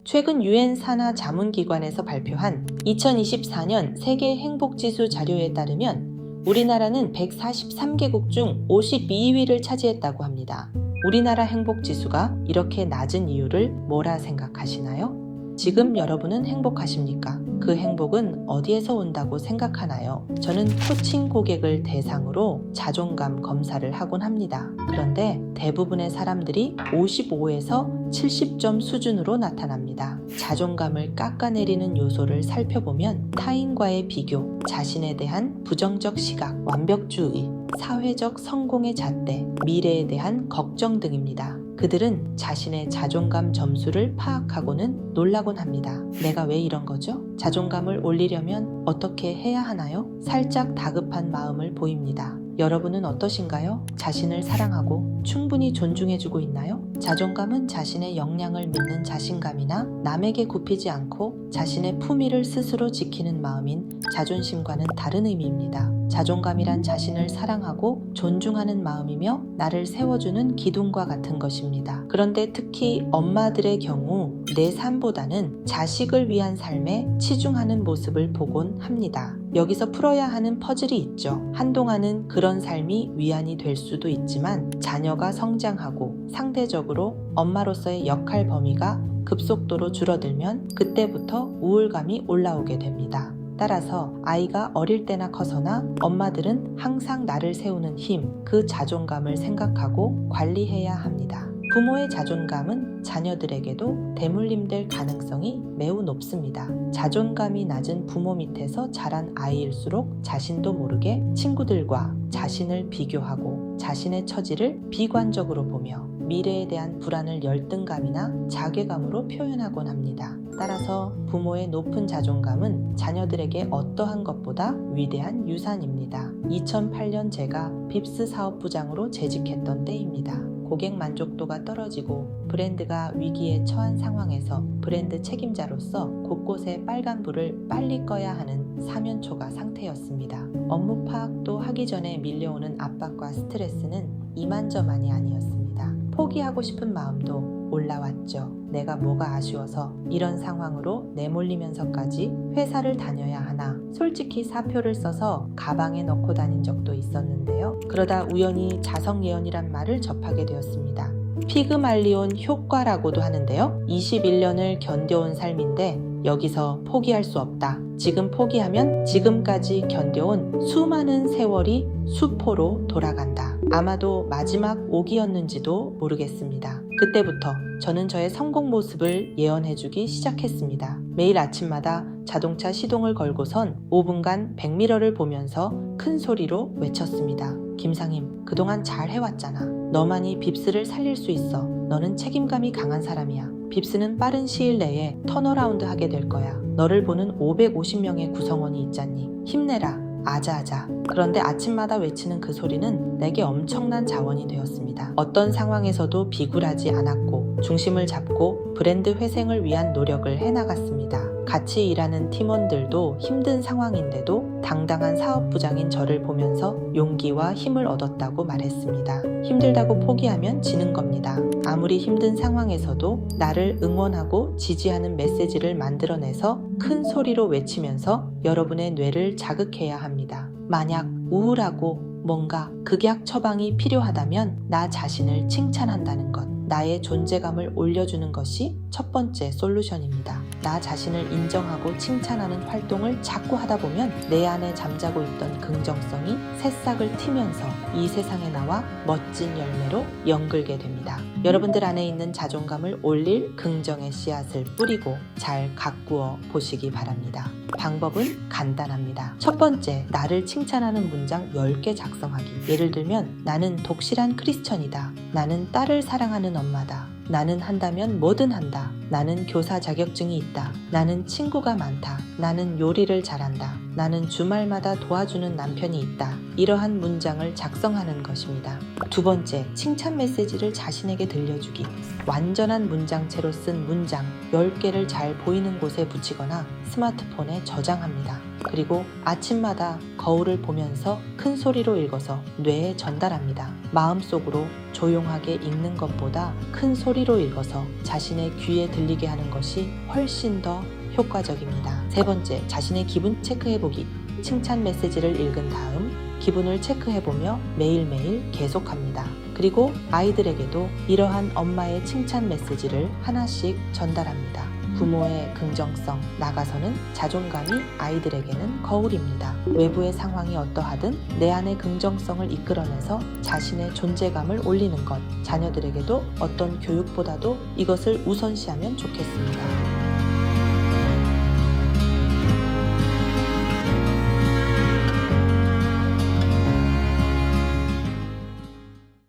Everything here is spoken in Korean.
최근 유엔 산하 자문기관에서 발표한 2024년 세계 행복지수 자료에 따르면 우리나라는 143개국 중 52위를 차지했다고 합니다. 우리나라 행복지수가 이렇게 낮은 이유를 뭐라 생각하시나요? 지금 여러분은 행복하십니까? 그 행복은 어디에서 온다고 생각하나요? 저는 코칭 고객을 대상으로 자존감 검사를 하곤 합니다. 그런데 대부분의 사람들이 55에서 70점 수준으로 나타납니다. 자존감을 깎아내리는 요소를 살펴보면 타인과의 비교, 자신에 대한 부정적 시각, 완벽주의, 사회적 성공의 잣대, 미래에 대한 걱정 등입니다. 그들은 자신의 자존감 점수를 파악하고는 놀라곤 합니다. 내가 왜 이런 거죠? 자존감을 올리려면 어떻게 해야 하나요? 살짝 다급한 마음을 보입니다. 여러분은 어떠신가요? 자신을 사랑하고 충분히 존중해주고 있나요? 자존감은 자신의 역량을 믿는 자신감이나 남에게 굽히지 않고 자신의 품위를 스스로 지키는 마음인 자존심과는 다른 의미입니다. 자존감이란 자신을 사랑하고 존중하는 마음이며 나를 세워주는 기둥과 같은 것입니다. 그런데 특히 엄마들의 경우 내 삶보다는 자식을 위한 삶에 치중하는 모습을 보곤 합니다. 여기서 풀어야 하는 퍼즐이 있죠. 한동안은 그런 삶이 위안이 될 수도 있지만 자녀가 성장하고 상대적으로 엄마로서의 역할 범위가 급속도로 줄어들면 그때부터 우울감이 올라오게 됩니다. 따라서 아이가 어릴 때나 커서나 엄마들은 항상 나를 세우는 힘, 그 자존감을 생각하고 관리해야 합니다. 부모의 자존감은 자녀들에게도 대물림될 가능성이 매우 높습니다. 자존감이 낮은 부모 밑에서 자란 아이일수록 자신도 모르게 친구들과 자신을 비교하고 자신의 처지를 비관적으로 보며 미래에 대한 불안을 열등감이나 자괴감으로 표현하곤 합니다. 따라서 부모의 높은 자존감은 자녀들에게 어떠한 것보다 위대한 유산입니다. 2008년 제가 빕스 사업부장으로 재직했던 때입니다. 고객 만족도가 떨어지고 브랜드가 위기에 처한 상황에서 브랜드 책임자로서 곳곳에 빨간불을 빨리 꺼야 하는 사면초가 상태였습니다. 업무 파악도 하기 전에 밀려오는 압박과 스트레스는 이만저만이 아니었습니다. 포기하고 싶은 마음도 올라왔죠. 내가 뭐가 아쉬워서 이런 상황으로 내몰리면서까지 회사를 다녀야 하나. 솔직히 사표를 써서 가방에 넣고 다닌 적도 있었는데요. 그러다 우연히 자성예언이란 말을 접하게 되었습니다. 피그말리온 효과라고도 하는데요. 21년을 견뎌온 삶인데 여기서 포기할 수 없다. 지금 포기하면 지금까지 견뎌온 수많은 세월이 수포로 돌아간다. 아마도 마지막 오기였는지도 모르겠습니다. 그때부터 저는 저의 성공 모습을 예언해주기 시작했습니다. 매일 아침마다 자동차 시동을 걸고선 5분간 백미러를 보면서 큰 소리로 외쳤습니다. 김상임, 그동안 잘 해왔잖아. 너만이 빕스를 살릴 수 있어. 너는 책임감이 강한 사람이야. 빕스는 빠른 시일 내에 턴어라운드 하게 될 거야. 너를 보는 550명의 구성원이 있잖니. 힘내라. 아자아자. 그런데 아침마다 외치는 그 소리는 내게 엄청난 자원이 되었습니다. 어떤 상황에서도 비굴하지 않았고 중심을 잡고 브랜드 회생을 위한 노력을 해나갔습니다. 같이 일하는 팀원들도 힘든 상황인데도 당당한 사업부장인 저를 보면서 용기와 힘을 얻었다고 말했습니다. 힘들다고 포기하면 지는 겁니다. 아무리 힘든 상황에서도 나를 응원하고 지지하는 메시지를 만들어내서 큰 소리로 외치면서 여러분의 뇌를 자극해야 합니다. 만약 우울하고 뭔가 극약 처방이 필요하다면 나 자신을 칭찬한다는 것, 나의 존재감을 올려주는 것이 첫 번째 솔루션입니다. 나 자신을 인정하고 칭찬하는 활동을 자꾸 하다 보면 내 안에 잠자고 있던 긍정성이 새싹을 틔면서 이 세상에 나와 멋진 열매로 연글게 됩니다. 여러분들 안에 있는 자존감을 올릴 긍정의 씨앗을 뿌리고 잘 가꾸어 보시기 바랍니다. 방법은 간단합니다. 첫 번째, 나를 칭찬하는 문장 10개 작성하기. 예를 들면 나는 독실한 크리스천이다. 나는 딸을 사랑하는 엄마다. 나는 한다면 뭐든 한다. 나는 교사 자격증이 있다. 나는 친구가 많다. 나는 요리를 잘한다. 나는 주말마다 도와주는 남편이 있다. 이러한 문장을 작성하는 것입니다. 두 번째, 칭찬 메시지를 자신에게 들려주기. 완전한 문장체로 쓴 문장 10개를 잘 보이는 곳에 붙이거나 스마트폰에 저장합니다. 그리고 아침마다 거울을 보면서 큰 소리로 읽어서 뇌에 전달합니다. 마음속으로 조용하게 읽는 것보다 큰 소리로 읽어서 자신의 귀에 들리게 하는 것이 훨씬 더 효과적입니다. 세 번째, 자신의 기분 체크해보기. 칭찬 메시지를 읽은 다음 기분을 체크해보며 매일매일 계속합니다. 그리고 아이들에게도 이러한 엄마의 칭찬 메시지를 하나씩 전달합니다. 부모의 긍정성, 나가서는 자존감이 아이들에게는 거울입니다. 외부의 상황이 어떠하든 내 안의 긍정성을 이끌어내서 자신의 존재감을 올리는 것, 자녀들에게도 어떤 교육보다도 이것을 우선시하면 좋겠습니다.